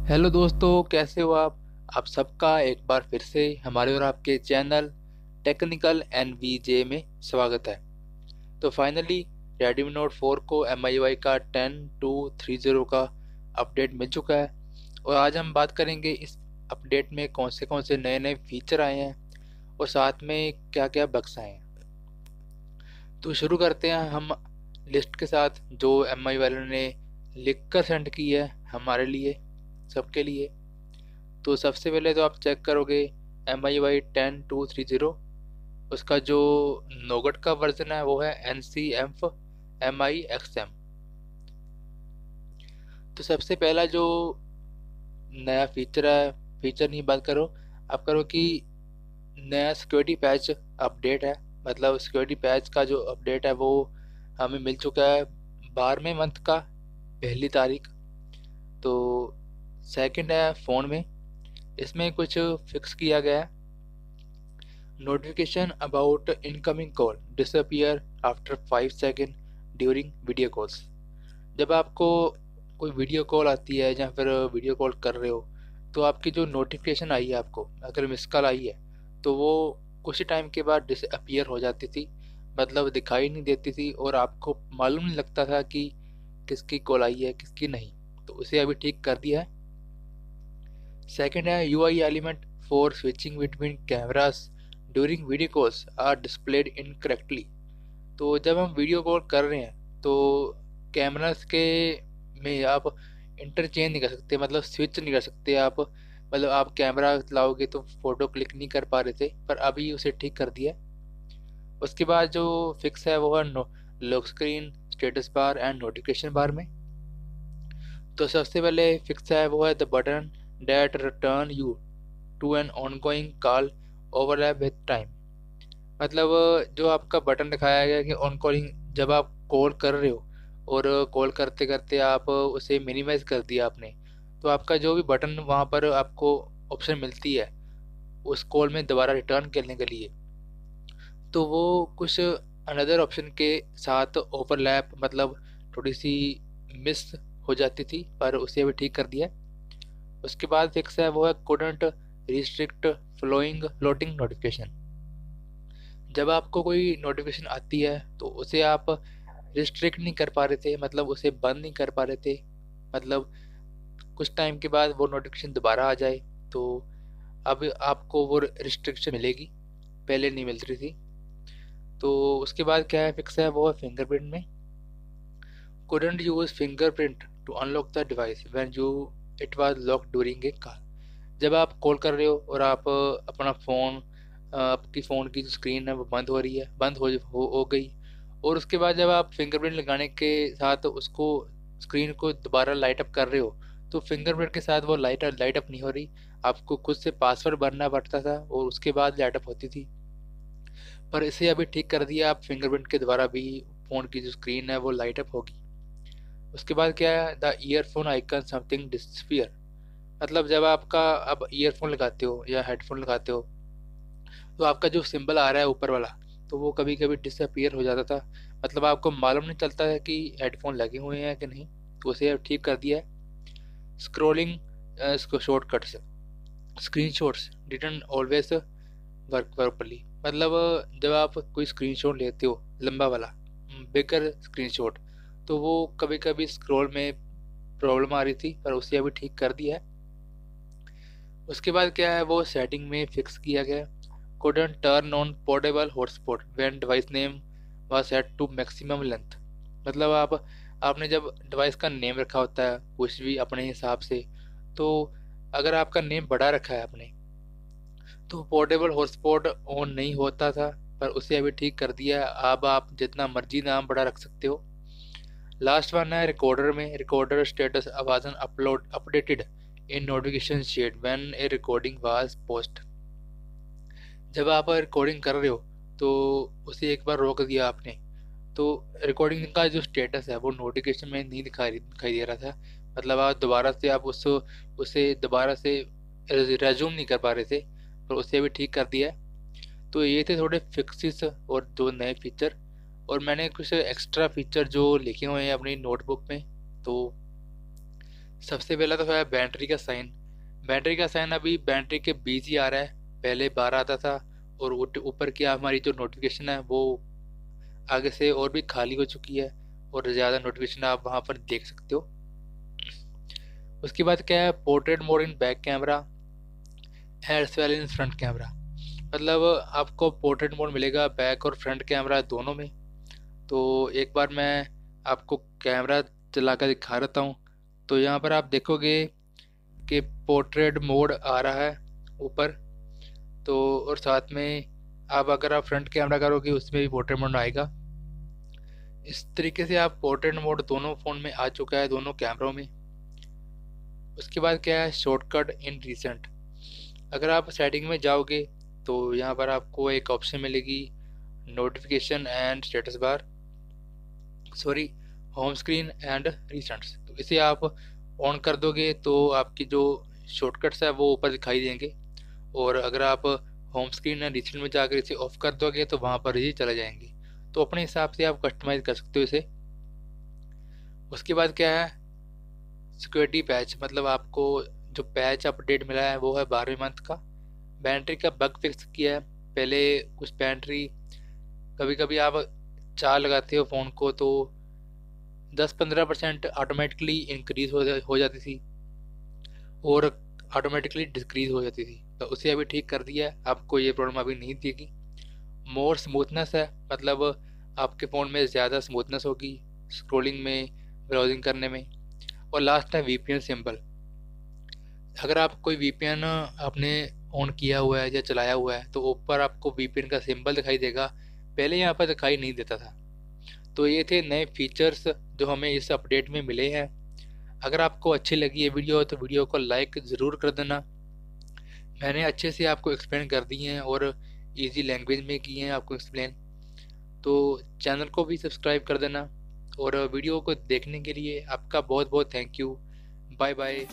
Hello दोस्तों, कैसे हो आप सबका एक बार फिर से हमारे और आपके चैनल टेक्निकल एनवीजे में स्वागत है। तो फाइनली Redmi Note 4 को MIUI का 10.2.30 का अपडेट मिल चुका है और आज हम बात करेंगे इस अपडेट में कौन से नए नए फीचर आए हैं और साथ में क्या क्या बग्स आए हैं। तो शुरू करते हैं हम लिस्ट के साथ जो MIUI वालों ने लिख कर सेंड की है हमारे लिए, सबके लिए। तो सबसे पहले तो आप चेक करोगे MIUI 10.2.30, उसका जो नोगट का वर्जन है वो है NCMF MIXM। तो सबसे पहला जो नया फीचर है, फीचर नहीं बात करो, आप करो कि नया सिक्योरिटी पैच अपडेट है। मतलब सिक्योरिटी पैच का जो अपडेट है वो हमें मिल चुका है 12वें मंथ का 1 तारीख। तो सेकंड है फ़ोन में, इसमें कुछ फिक्स किया गया है। Notification about incoming call disappear after 5 second during video calls. जब आपको कोई वीडियो कॉल आती है या फिर वीडियो कॉल कर रहे हो तो आपकी जो नोटिफिकेशन आई है, आपको अगर मिस कॉल आई है तो वो कुछ ही टाइम के बाद डिसअपियर हो जाती थी, मतलब दिखाई नहीं देती थी और आपको मालूम नहीं लगता था कि किसकी कॉल आई है किसकी नहीं। तो उसे अभी ठीक कर दिया है। सेकंड है UI element for switching between cameras during video calls are displayed incorrectly. तो जब हम वीडियो कॉल कर रहे हैं तो कैमरास के में आप इंटरचेंज नहीं कर सकते, मतलब स्विच नहीं कर सकते आप। मतलब आप कैमरा चलाओगे तो फ़ोटो क्लिक नहीं कर पा रहे थे, पर अभी उसे ठीक कर दिया। उसके बाद जो फिक्स है वो है lock screen, status bar and notification bar में। तो सबसे पहले फिक्स है वो है the button that return you to an ongoing call overlap with time. मतलब जो आपका बटन दिखाया गया कि ऑन कॉलिंग, जब आप कॉल कर रहे हो और कॉल करते करते आप उसे मिनिमाइज कर दिया आपने, तो आपका जो भी बटन वहाँ पर आपको ऑप्शन मिलती है उस कॉल में दोबारा रिटर्न करने के लिए, तो वो कुछ अनदर ऑप्शन के साथ ओवरलैप, मतलब थोड़ी सी मिस हो जाती थी, पर उसे भी ठीक कर दिया। उसके बाद फिक्स है वो है couldn't restrict flowing floating notification। जब आपको कोई नोटिफिकेशन आती है तो उसे आप रिस्ट्रिक्ट नहीं कर पा रहे थे, मतलब उसे बंद नहीं कर पा रहे थे। मतलब कुछ टाइम के बाद वो नोटिफिकेशन दोबारा आ जाए तो अब आपको वो रिस्ट्रिक्शन मिलेगी, पहले नहीं मिल रही थी। तो उसके बाद क्या है फिक्स है वो है फिंगरप्रिंट में। couldn't use fingerprint to unlock the device when you it was locked during a call। जब आप कॉल कर रहे हो और आप अपना फ़ोन, आपकी फ़ोन की जो स्क्रीन है वो बंद हो रही है, बंद हो गई, और उसके बाद जब आप फिंगरप्रिंट लगाने के साथ उसको स्क्रीन को दोबारा लाइट अप कर रहे हो तो फिंगरप्रिंट के साथ वो लाइट अप नहीं हो रही। आपको खुद से पासवर्ड भरना पड़ता था और उसके बाद लाइट अप होती थी, पर इसे अभी ठीक कर दिया। आप फिंगरप्रिंट के द्वारा भी फ़ोन की जो स्क्रीन है वो लाइट अप होगी। उसके बाद क्या है the earphone icon something disappear. मतलब जब आपका अब ईयरफोन लगाते हो या हेडफोन लगाते हो तो आपका जो सिंबल आ रहा है ऊपर वाला, तो वो कभी कभी डिसअपियर हो जाता था, मतलब आपको मालूम नहीं चलता है कि हेडफोन लगे हुए हैं कि नहीं। तो उसे अब ठीक कर दिया है। स्क्रोलिंग इसको shortcuts, screen shots didn't always work properly. मतलब जब आप कोई स्क्रीनशॉट लेते हो लंबा वाला, बिगर स्क्रीनशॉट, तो वो कभी कभी स्क्रॉल में प्रॉब्लम आ रही थी, पर उसे अभी ठीक कर दिया है। उसके बाद क्या है वो सेटिंग में फिक्स किया गया couldn't turn on portable hotspot when device name was set to maximum length। मतलब आपने जब डिवाइस का नेम रखा होता है कुछ भी अपने हिसाब से, तो अगर आपका नेम बड़ा रखा है आपने तो पोर्टेबल हॉटस्पॉट ऑन नहीं होता था, पर उसे अभी ठीक कर दिया है। अब आप जितना मर्जी नाम बड़ा रख सकते हो। लास्ट वन है रिकॉर्डर में, recorder status wasn't upload updated in notification shade when a recording was posted. जब आप रिकॉर्डिंग कर रहे हो तो उसे एक बार रोक दिया आपने, तो रिकॉर्डिंग का जो स्टेटस है वो नोटिफिकेशन में नहीं दिखाई दे रहा था। मतलब आप दोबारा से आप उसे दोबारा से रेज्यूम नहीं कर पा रहे थे, पर उसे भी ठीक कर दिया है। तो ये थे थोड़े फिक्सेस और दो नए फीचर, और मैंने कुछ एक्स्ट्रा फीचर जो लिखे हुए हैं अपनी नोटबुक में। तो सबसे पहला तो है बैटरी का साइन। बैटरी का साइन अभी बैटरी के 20 ही आ रहा है, पहले 12 आता था। और ऊपर की हमारी जो नोटिफिकेशन है वो आगे से और भी खाली हो चुकी है, और ज़्यादा नोटिफिकेशन आप वहाँ पर देख सकते हो। उसके बाद क्या है, portrait mode in back camera as well in front camera. मतलब आपको पोर्ट्रेट मोड मिलेगा बैक और फ्रंट कैमरा दोनों में। तो एक बार मैं आपको कैमरा चला कर दिखा देता हूँ। तो यहाँ पर आप देखोगे कि पोर्ट्रेट मोड आ रहा है ऊपर। तो और साथ में अगर आप फ्रंट कैमरा करोगे उसमें भी पोर्ट्रेट मोड आएगा। इस तरीके से आप पोर्ट्रेट मोड दोनों फ़ोन में आ चुका है, दोनों कैमरों में। उसके बाद क्या है, शॉर्टकट इन रिसेंट। अगर आप सेटिंग में जाओगे तो यहाँ पर आपको एक ऑप्शन मिलेगी, notification and status bar, sorry, home screen and recents. तो इसे आप ऑन कर दोगे तो आपकी जो शॉर्टकट्स है वो ऊपर दिखाई देंगे। और अगर आप होम स्क्रीन एंड रिसेंट में जाकर इसे ऑफ कर दोगे तो वहाँ पर ही चले जाएंगे। तो अपने हिसाब से आप कस्टमाइज कर सकते हो इसे। उसके बाद क्या है, सिक्योरिटी पैच। मतलब आपको जो पैच अपडेट मिला है वो है 12वें मंथ का। बैटरी का बग फिक्स किया है। पहले कुछ बैटरी, कभी कभी आप चार्ज लगाते हो फ़ोन को तो 10-15% ऑटोमेटिकली इंक्रीज हो जाती थी और ऑटोमेटिकली डिक्रीज हो जाती थी। तो उसे अभी ठीक कर दिया है, आपको ये प्रॉब्लम अभी नहीं देगी। मोर स्मूथनेस है, मतलब आपके फ़ोन में ज़्यादा स्मूथनेस होगी स्क्रोलिंग में, ब्राउजिंग करने में। और लास्ट है वीपीएन सिंबल। अगर आप कोई वीपीएन आपने ऑन किया हुआ है या चलाया हुआ है तो ऊपर आपको वीपीएन का सिंबल दिखाई देगा, पहले यहाँ पर दिखाई नहीं देता था। तो ये थे नए फीचर्स जो हमें इस अपडेट में मिले हैं। अगर आपको अच्छी लगी ये वीडियो तो वीडियो को लाइक ज़रूर कर देना। मैंने अच्छे से आपको एक्सप्लेन कर दी हैं और इजी लैंग्वेज में की हैं आपको एक्सप्लेन। तो चैनल को भी सब्सक्राइब कर देना, और वीडियो को देखने के लिए आपका बहुत बहुत थैंक यू। Bye bye.